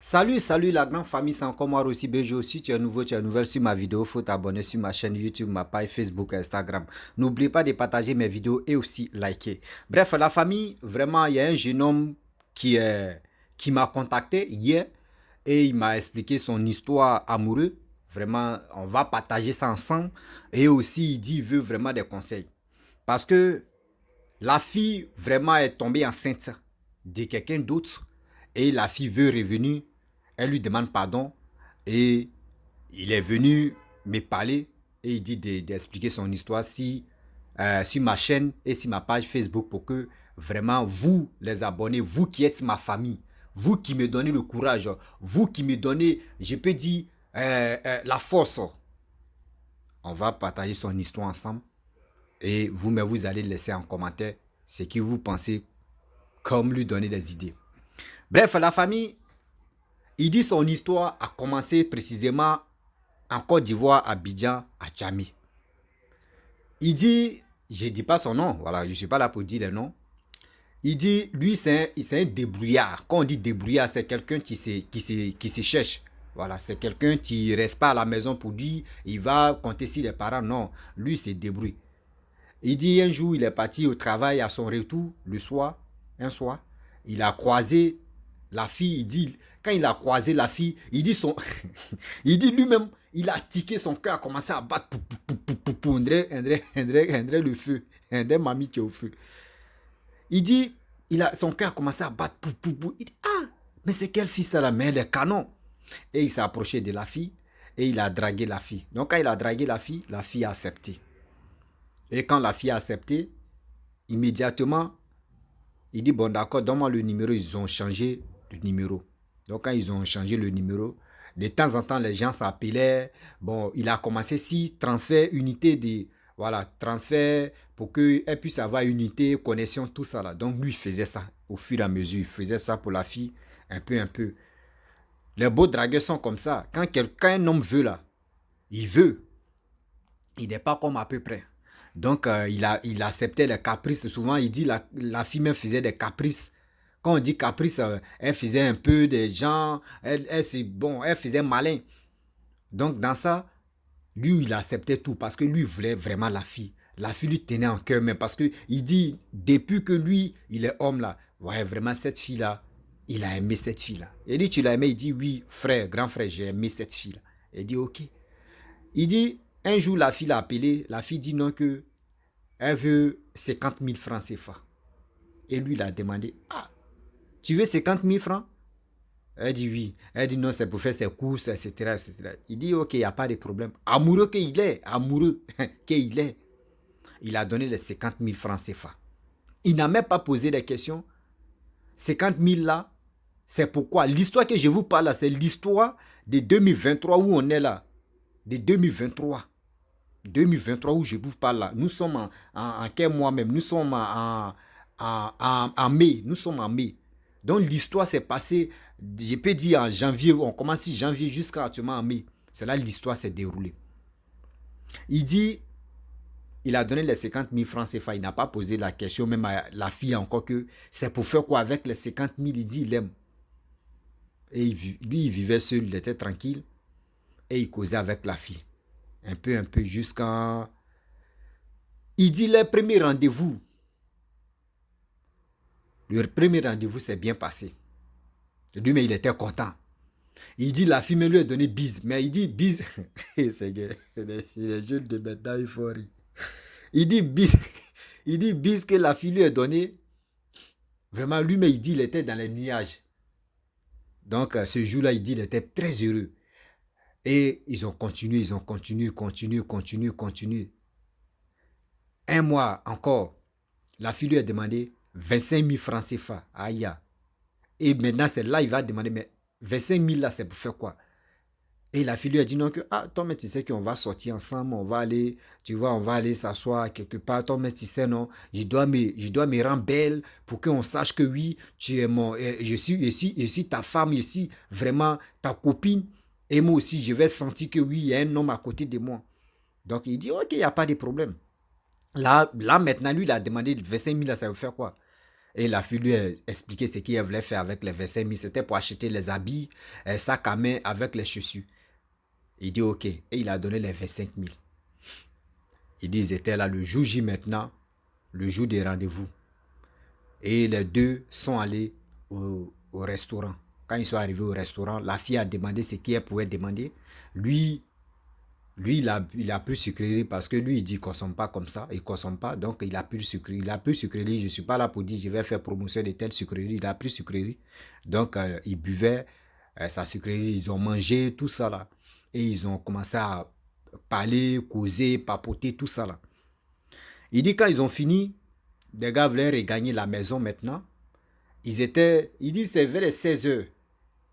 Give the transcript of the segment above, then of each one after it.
Salut la grande famille, c'est encore moi aussi Bejo. Si tu es nouveau, tu es nouvelle sur ma vidéo, faut t'abonner sur ma chaîne YouTube, ma page Facebook, Instagram. N'oublie pas de partager mes vidéos et aussi liker. Bref, la famille, vraiment, il y a un jeune homme qui m'a contacté hier et il m'a expliqué son histoire amoureuse. Vraiment, on va partager ça ensemble. Et aussi, il dit qu'il veut vraiment des conseils. Parce que la fille vraiment est tombée enceinte de quelqu'un d'autre et la fille veut revenir. Elle lui demande pardon et il est venu me parler et il dit d'expliquer son histoire sur ma chaîne et sur ma page Facebook pour que vraiment vous, les abonnés, vous qui êtes ma famille, vous qui me donnez le courage, vous qui me donnez, je peux dire, la force, on va partager son histoire ensemble et vous-même vous allez laisser en commentaire ce que vous pensez comme lui donner des idées. Bref, la famille, il dit son histoire a commencé précisément en Côte d'Ivoire, à Abidjan, à Djamé. Il dit, je ne dis pas son nom, voilà, je ne suis pas là pour dire le nom. Il dit, lui, c'est un débrouillard. Quand on dit débrouillard, c'est quelqu'un qui se cherche. Voilà, c'est quelqu'un qui ne reste pas à la maison pour dire, il va compter sur les parents. Non, lui, c'est débrouille. Il dit, un jour, il est parti au travail à son retour, le soir, un soir. Il a croisé la fille, il dit, quand il a croisé la fille, il dit il dit lui-même, il a tiqué, son cœur a commencé à battre, André le feu, André mamie qui est au feu. Il dit, son cœur a commencé à battre, il dit, ah, mais c'est quelle fille ça là, mais elle est canon. Et il s'est approché de la fille et il a dragué la fille. Donc quand il a dragué la fille a accepté. Et quand la fille a accepté, immédiatement, il dit, bon d'accord, donne-moi le numéro. Ils ont changé le numéro. Donc quand ils ont changé le numéro, de temps en temps, les gens s'appelaient. Bon, il a commencé transfert, unité de... Voilà, transfert pour qu'elle puisse avoir unité, connexion, tout ça là. Donc lui, il faisait ça au fur et à mesure. Il faisait ça pour la fille, un peu. Les beaux dragueurs sont comme ça. Quand un homme veut là, il veut. Il n'est pas comme à peu près. Donc, il acceptait les caprices. Souvent, il dit la fille me faisait des caprices. Quand on dit caprice, elle faisait un peu des gens. Elle faisait malin. Donc, dans ça, lui, il acceptait tout parce que lui voulait vraiment la fille. La fille lui tenait en cœur, mais parce qu'il dit, depuis que lui, il est homme là, ouais, vraiment, cette fille-là, il a aimé cette fille-là. Il dit, tu l'as aimé? Il dit, oui, frère, grand frère, j'ai aimé cette fille-là. Il dit, ok. Il dit, un jour, la fille l'a appelé. La fille dit non que elle veut 50 000 francs CFA. Et lui, il a demandé, ah, tu veux 50 000 francs? Elle dit oui. Elle dit non, c'est pour faire ses courses, etc. Il dit ok, il n'y a pas de problème. Amoureux qu'il est, il a donné les 50 000 francs CFA. Il n'a même pas posé de questions. 50 000 là, c'est pourquoi. L'histoire que je vous parle là, c'est l'histoire de 2023 où on est là. De 2023. 2023 où je vous parle là. Nous sommes en quel mois même? Nous sommes en mai. Nous sommes en mai. Donc l'histoire s'est passée, je peux dire en janvier, on commence en janvier jusqu'à actuellement en mai. C'est là l'histoire s'est déroulée. Il dit, il a donné les 50 000 francs CFA, il n'a pas posé la question, même à la fille encore que c'est pour faire quoi avec les 50 000, il dit il aime. Et lui, il vivait seul, il était tranquille et il causait avec la fille. Un peu, jusqu'à... Il dit le premier rendez-vous. Le premier rendez-vous s'est bien passé. Lui, mais il était content. Il dit la fille me lui a donné bise. Mais il dit bise. C'est que les jeunes de maintenant, il faut rire. Il dit bise. Il dit bise que la fille lui a donné. Vraiment, lui, mais il dit il était dans les nuages. Donc, ce jour-là, il dit il était très heureux. Et ils ont continué. Un mois encore, la fille lui a demandé 25 000 francs CFA. Aïe. Et maintenant, c'est là, il va demander, mais 25 000 là, c'est pour faire quoi? Et la fille lui a dit non, que, ah, toi, mais tu sais qu'on va sortir ensemble, on va aller, tu vois, on va aller s'asseoir quelque part. Toi, mais tu sais, non, je dois me rendre belle pour qu'on sache que oui, tu es mon, je suis ta femme, je suis vraiment ta copine. Et moi aussi, je vais sentir que oui, il y a un homme à côté de moi. Donc, il dit, ok, il n'y a pas de problème. Là, maintenant, lui, il a demandé 25 000, là, ça veut faire quoi? Et la fille lui a expliqué ce qu'elle voulait faire avec les 25 000. C'était pour acheter les habits, un sac à main avec les chaussures. Il dit ok. Et il a donné les 25 000. Il dit ils étaient là le jour J maintenant, le jour des rendez-vous. Et les deux sont allés au restaurant. Quand ils sont arrivés au restaurant, la fille a demandé ce qu'elle pouvait demander. Lui, il a pris sucrerie parce que lui, il dit qu'il ne consomme pas comme ça. Il ne consomme pas, donc il a pris sucrerie. Il a pris sucrerie. Je ne suis pas là pour dire je vais faire promotion de telle sucrerie. Il a pris sucrerie. Donc, il buvait sa sucrerie. Ils ont mangé, tout ça là. Et ils ont commencé à parler, causer, papoter, tout ça là. Il dit quand ils ont fini, les gars voulaient regagner la maison maintenant. Il dit c'est vers les 16h.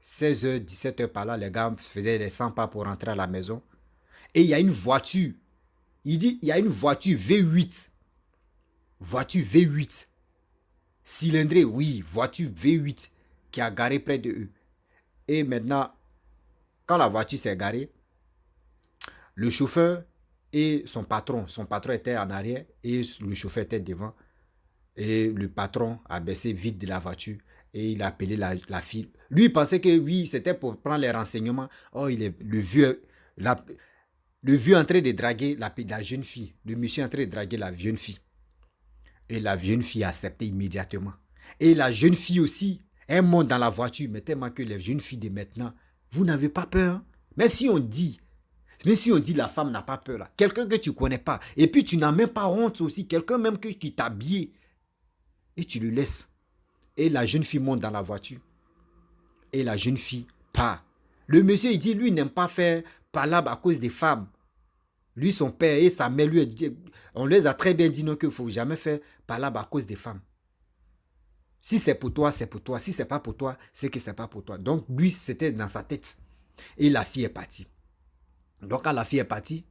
16h, 17h par là, les gars faisaient les 100 pas pour rentrer à la maison. Et il y a une voiture. Il dit, il y a une voiture V8. Voiture V8. Cylindrée, oui, voiture V8 qui a garé près de eux. Et maintenant, quand la voiture s'est garée, le chauffeur et son patron était en arrière et le chauffeur était devant. Et le patron a baissé vite de la voiture et il a appelé la fille. Lui, il pensait que oui, c'était pour prendre les renseignements. Oh, le vieux en train de draguer la jeune fille. Le monsieur en train de draguer la jeune fille. Et la jeune fille a accepté immédiatement. Et la jeune fille aussi, elle monte dans la voiture. Mais tellement que les jeunes filles de maintenant, vous n'avez pas peur. Hein? Mais si on dit la femme n'a pas peur là, quelqu'un que tu ne connais pas, et puis tu n'as même pas honte aussi, quelqu'un même qui t'a habillé, et tu le laisses. Et la jeune fille monte dans la voiture. Et la jeune fille part. Le monsieur, il dit, lui, il n'aime pas faire palabre à cause des femmes. Lui, son père et sa mère, lui, on les a très bien dit non, qu'il ne faut jamais faire palabre à cause des femmes. Si c'est pour toi, c'est pour toi. Si c'est pas pour toi, c'est que c'est pas pour toi. Donc, lui, c'était dans sa tête. Et la fille est partie. Donc, quand la fille est partie,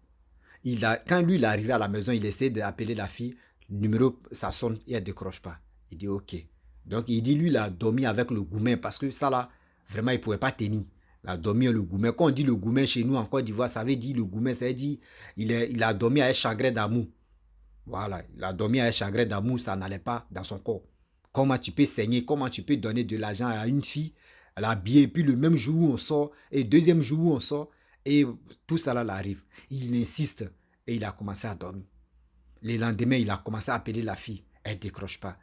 quand lui, il est arrivé à la maison, il essaie d'appeler la fille. Le numéro, ça sonne et elle ne décroche pas. Il dit OK. Donc, il dit, lui, il a dormi avec le goumen parce que ça, là, vraiment, il ne pouvait pas tenir. Il a dormi avec le goumen. Quand on dit le goumen chez nous en Côte d'Ivoire, ça veut dire le goumen, ça veut dire il a dormi avec chagrin d'amour. Voilà, il a dormi avec chagrin d'amour, ça n'allait pas dans son corps. Comment tu peux saigner, comment tu peux donner de l'argent à une fille, elle a habillé, puis le même jour où on sort, et deuxième jour où on sort, et tout ça là arrive. Il insiste et il a commencé à dormir. Le lendemain, il a commencé à appeler la fille. Elle ne décroche pas.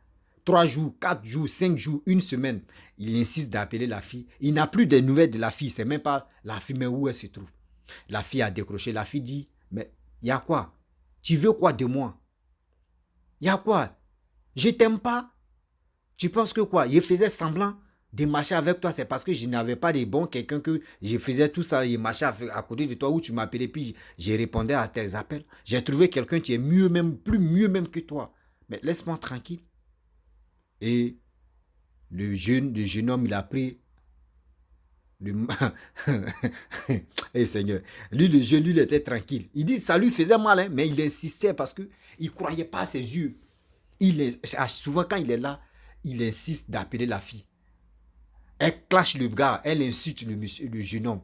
3 jours, 4 jours, 5 jours, une semaine, il insiste d'appeler la fille. Il n'a plus de nouvelles de la fille. C'est même pas la fille, mais où elle se trouve. La fille a décroché. La fille dit, mais il y a quoi? Tu veux quoi de moi? Il y a quoi? Je t'aime pas? Tu penses que quoi? Je faisais semblant de marcher avec toi. C'est parce que je n'avais pas de bon quelqu'un que je faisais tout ça. Je marchais à côté de toi où tu m'appelais. Puis je répondais à tes appels. J'ai trouvé quelqu'un qui est mieux même, plus mieux même que toi. Mais laisse-moi tranquille. Et le jeune homme, il a pris le... hey Seigneur. Lui, le jeune, lui, il était tranquille. Il dit, ça lui faisait mal, hein, mais il insistait parce qu'il ne croyait pas à ses yeux. Souvent, quand il est là, il insiste d'appeler la fille. Elle clash le gars, elle insulte le jeune homme.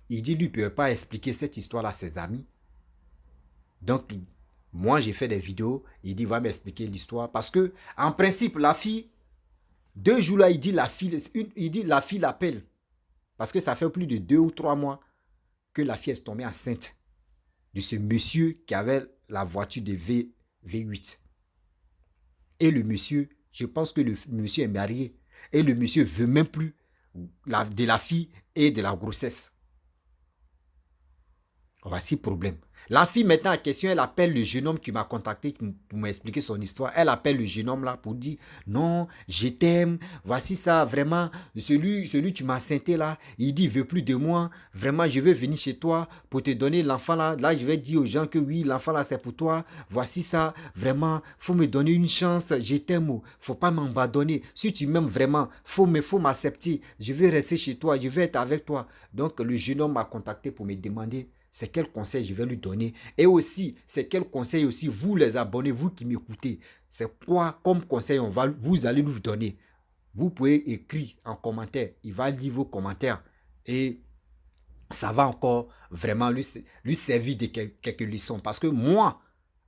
Il dit, lui, il ne peut pas expliquer cette histoire-là à ses amis. Donc, moi, j'ai fait des vidéos. Il dit, va m'expliquer l'histoire. Parce que, en principe, la fille, 2 jours là, il dit, la fille l'appelle. Parce que ça fait plus de 2 ou 3 mois que la fille est tombée enceinte de ce monsieur qui avait la voiture de V8. Et le monsieur, je pense que le monsieur est marié. Et le monsieur ne veut même plus de la fille et de la grossesse. Voici le problème. La fille maintenant en question, elle appelle le jeune homme qui m'a contacté pour m'expliquer son histoire. Elle appelle le jeune homme là pour dire non, je t'aime, voici ça, vraiment, celui qui m'a seinté là, il dit il veut plus de moi, vraiment je vais venir chez toi pour te donner l'enfant là. Là je vais dire aux gens que oui, l'enfant là c'est pour toi, voici ça, vraiment, faut me donner une chance, je t'aime, faut pas m'abandonner. Si tu m'aimes vraiment, faut m'accepter, je vais rester chez toi, je vais être avec toi. Donc le jeune homme m'a contacté pour me demander c'est quel conseil je vais lui donner. Et aussi, c'est quel conseil aussi vous les abonnés, vous qui m'écoutez. C'est quoi comme conseil vous allez lui donner. Vous pouvez écrire en commentaire. Il va lire vos commentaires. Et ça va encore vraiment lui servir de quelques leçons. Parce que moi,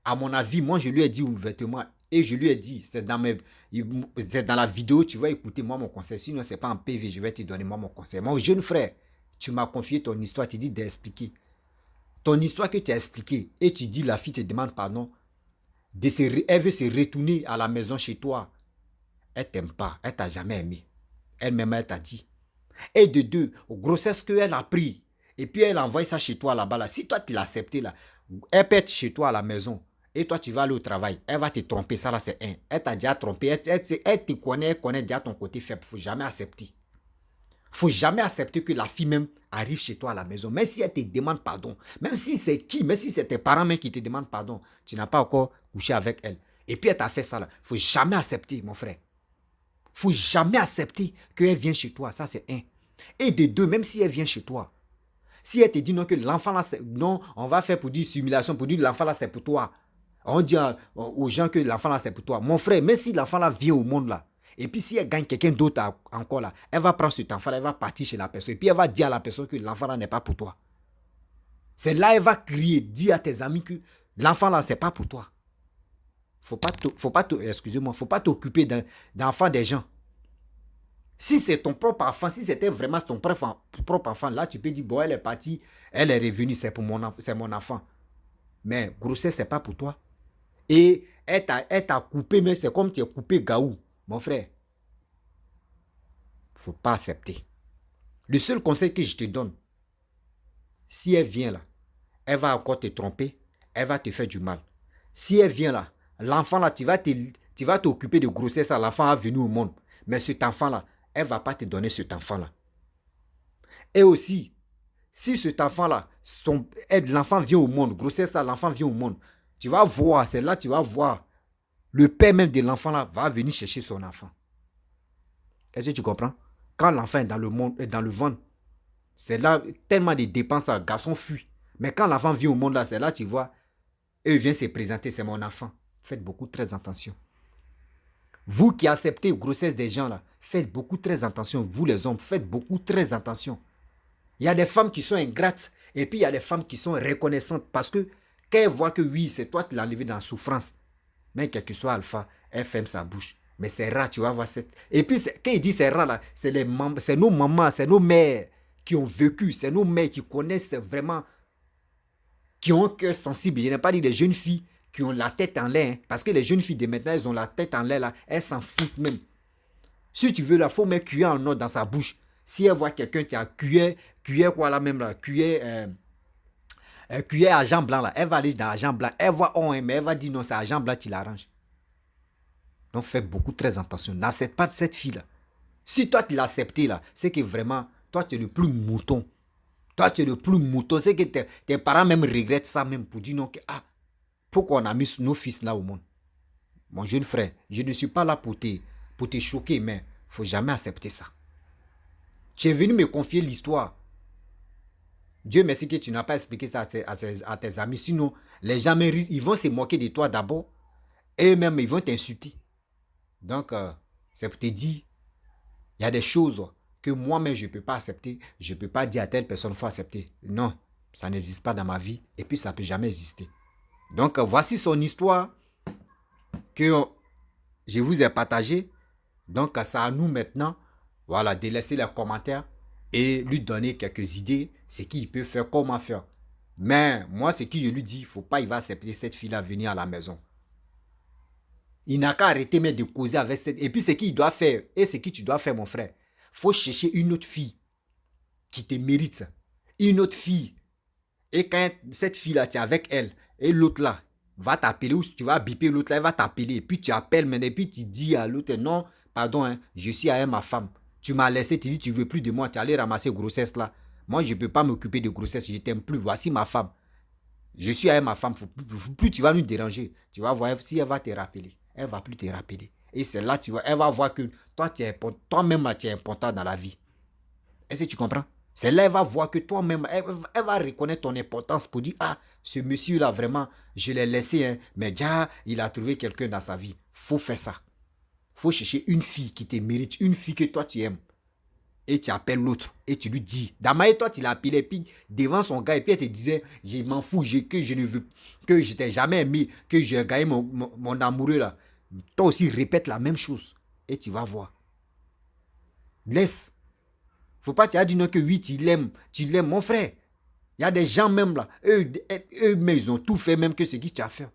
à mon avis, moi je lui ai dit ouvertement, Et je lui ai dit, c'est dans la vidéo, tu vas écouter moi mon conseil. Sinon, ce n'est pas en PV, je vais te donner moi mon conseil. Mon jeune frère, tu m'as confié ton histoire, tu dis d'expliquer. Ton histoire que tu as expliquée, et tu dis la fille te demande pardon, elle veut se retourner à la maison chez toi. Elle t'aime pas, elle t'a jamais aimé. Elle-même, elle t'a dit. Et de deux, grossesse qu'elle a pris, et puis elle envoie ça chez toi là-bas. Là. Si toi tu l'as accepté là, elle peut être chez toi à la maison, et toi tu vas aller au travail, elle va te tromper, ça là c'est un. Elle t'a déjà trompé, elle te connaît, elle connaît déjà ton côté faible, faut jamais accepter. Faut jamais accepter que la fille même arrive chez toi à la maison, même si elle te demande pardon, même si c'est qui, même si c'est tes parents même qui te demandent pardon, tu n'as pas encore couché avec elle. Et puis elle t'a fait ça là, faut jamais accepter mon frère. Faut jamais accepter qu'elle vienne chez toi, ça c'est un. Et de deux, même si elle vient chez toi, si elle te dit non que l'enfant là, non, on va faire pour dire simulation, pour dire l'enfant là c'est pour toi. On dit aux gens que l'enfant là c'est pour toi. Mon frère, même si l'enfant là vient au monde là, et puis si elle gagne quelqu'un d'autre encore là, elle va prendre cet enfant là, elle va partir chez la personne. Et puis elle va dire à la personne que l'enfant là n'est pas pour toi. C'est là elle va crier, dire à tes amis que l'enfant là c'est pas pour toi. Faut pas t'occuper d'enfants des gens. Si c'est ton propre enfant, si c'était vraiment ton propre enfant, là tu peux dire, bon elle est partie, elle est revenue, c'est mon enfant. Mais grossesse, c'est pas pour toi. Et elle t'a coupé, mais c'est comme tu as coupé Gaou. Mon frère, faut pas accepter. Le seul conseil que je te donne, si elle vient là, elle va encore te tromper, elle va te faire du mal. Si elle vient là, l'enfant là, tu vas t'occuper de grossesse, l'enfant est venu au monde. Mais cet enfant là, elle ne va pas te donner cet enfant là. Et aussi, si cet enfant là, l'enfant vient au monde, grossesse là, l'enfant vient au monde, tu vas voir, c'est là tu vas voir, le père même de l'enfant là va venir chercher son enfant. Est-ce que tu comprends? Quand l'enfant est dans le monde, dans le ventre, c'est là, tellement de dépenses là, le garçon fuit. Mais quand l'enfant vient au monde là, c'est là tu vois, et il vient se présenter, c'est mon enfant. Faites beaucoup très attention. Vous qui acceptez la grossesse des gens là, faites beaucoup très attention. Vous les hommes, faites beaucoup très attention. Il y a des femmes qui sont ingrates et puis il y a des femmes qui sont reconnaissantes parce que quand elles voient que oui, c'est toi qui l'as enlevé dans la souffrance, mais quel que soit alpha, elle ferme sa bouche. Mais c'est rare, tu vas voir cette... Et puis, quand il dit c'est rare, là, c'est nos mamans, c'est nos mères qui ont vécu, c'est nos mères qui connaissent vraiment, qui ont un cœur sensible. Je n'ai pas dit des jeunes filles qui ont la tête en l'air, hein, parce que les jeunes filles de maintenant, elles ont la tête en l'air, là, elles s'en foutent même. Si tu veux, il faut mettre cuillère en or dans sa bouche. Si elle voit quelqu'un qui a cuillère quoi là même là, cuillère argent blanc là, elle va aller dans argent blanc, elle voit mais elle va dire non, c'est argent blanc qui l'arrange. Donc fais beaucoup très attention, n'accepte pas cette fille là. Si toi tu l'as accepté là, c'est que vraiment, toi tu es le plus mouton. Toi tu es le plus mouton, c'est que tes parents même regrettent ça même pour dire non que pourquoi on a mis nos fils là au monde. Mon jeune frère, je ne suis pas là pour te choquer, mais il ne faut jamais accepter ça. Tu es venu me confier l'histoire. Dieu merci que tu n'as pas expliqué ça à tes amis. Sinon, les gens, ils vont se moquer de toi d'abord. Et même, ils vont t'insulter. Donc, c'est pour te dire, il y a des choses que moi-même, je ne peux pas accepter. Je ne peux pas dire à telle personne, il faut accepter. Non, ça n'existe pas dans ma vie. Et puis, ça ne peut jamais exister. Donc, voici son histoire que je vous ai partagée. Donc, c'est à nous maintenant, voilà, de laisser les commentaires et lui donner quelques idées, ce qu'il peut faire, comment faire. Mais moi, ce que je lui dis, il ne faut pas, il va accepter cette fille-là venir à la maison. Il n'a qu'à arrêter mais de causer avec cette... Et puis, ce qu'il doit faire, et ce que tu dois faire, mon frère, il faut chercher une autre fille qui te mérite. Une autre fille. Et quand cette fille-là, tu es avec elle, et l'autre là, va t'appeler, ou tu vas biper l'autre là, elle va t'appeler, et puis tu appelles, mais et puis tu dis à l'autre, non, pardon, hein, je suis avec ma femme. Tu m'as laissé, tu dis, tu ne veux plus de moi, tu es allé ramasser grossesse là. Moi, je ne peux pas m'occuper de grossesse, je ne t'aime plus, voici ma femme. Je suis avec ma femme, plus tu vas nous déranger. Tu vas voir si elle va te rappeler. Elle ne va plus te rappeler. Et c'est là, elle va voir que toi-même, tu es important dans la vie. Est-ce que tu comprends? C'est là, elle va voir que toi-même, elle va reconnaître ton importance pour dire, ce monsieur-là, vraiment, je l'ai laissé, hein, mais déjà, il a trouvé quelqu'un dans sa vie. Faut faire ça. Faut chercher une fille qui te mérite, une fille que toi, tu aimes. Et tu appelles l'autre et tu lui dis. Damae, toi, tu l'as appelé puis devant son gars et puis elle te disait, je m'en fous, que je ne veux, que je t'ai jamais aimé, que j'ai gagné mon amoureux là. Toi aussi, répète la même chose et tu vas voir. Laisse. Faut pas te dire que oui, tu l'aimes, mon frère. Il y a des gens même là, eux, mais ils ont tout fait même que ce que tu as fait.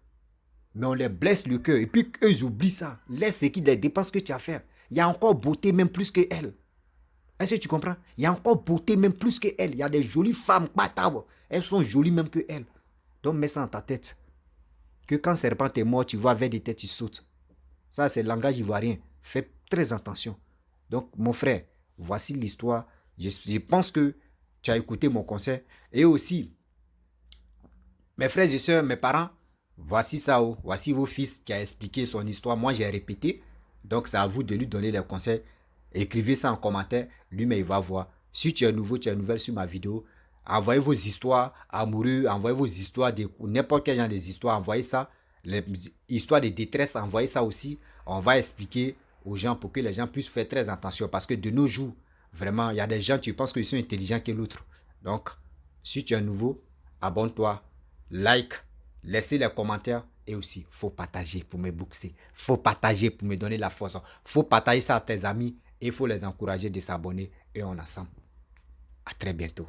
Mais on les blesse le cœur et puis eux, ils oublient ça. Laisse ce qui les dépasse que tu as fait. Il y a encore beauté même plus que elle. Est-ce que tu comprends? Il y a encore beauté même plus que elle. Il y a des jolies femmes, elles sont jolies même que elle. Donc mets ça dans ta tête. Que quand serpent est mort, tu vois vers des têtes, tu sautes. Ça, c'est le langage ivoirien. Fais très attention. Donc, mon frère, voici l'histoire. Je pense que tu as écouté mon conseil. Et aussi, mes frères et sœurs, mes parents, voici ça. Voici vos fils qui a expliqué son histoire. Moi, j'ai répété. Donc, c'est à vous de lui donner les conseils. Écrivez ça en commentaire. Lui-même, il va voir. Si tu es nouveau, tu es nouvelle sur ma vidéo, envoyez vos histoires amoureuses, envoyez vos histoires de n'importe quel genre des histoires, envoyez ça. Les histoires de détresse, envoyez ça aussi. On va expliquer aux gens pour que les gens puissent faire très attention. Parce que de nos jours, vraiment, il y a des gens, tu penses qu'ils sont intelligents que l'autre. Donc, si tu es nouveau, abonne-toi, like, laissez les commentaires et aussi, faut partager pour me booster. Faut partager pour me donner la force. Faut partager ça à tes amis et il faut les encourager de s'abonner et on ensemble. À très bientôt.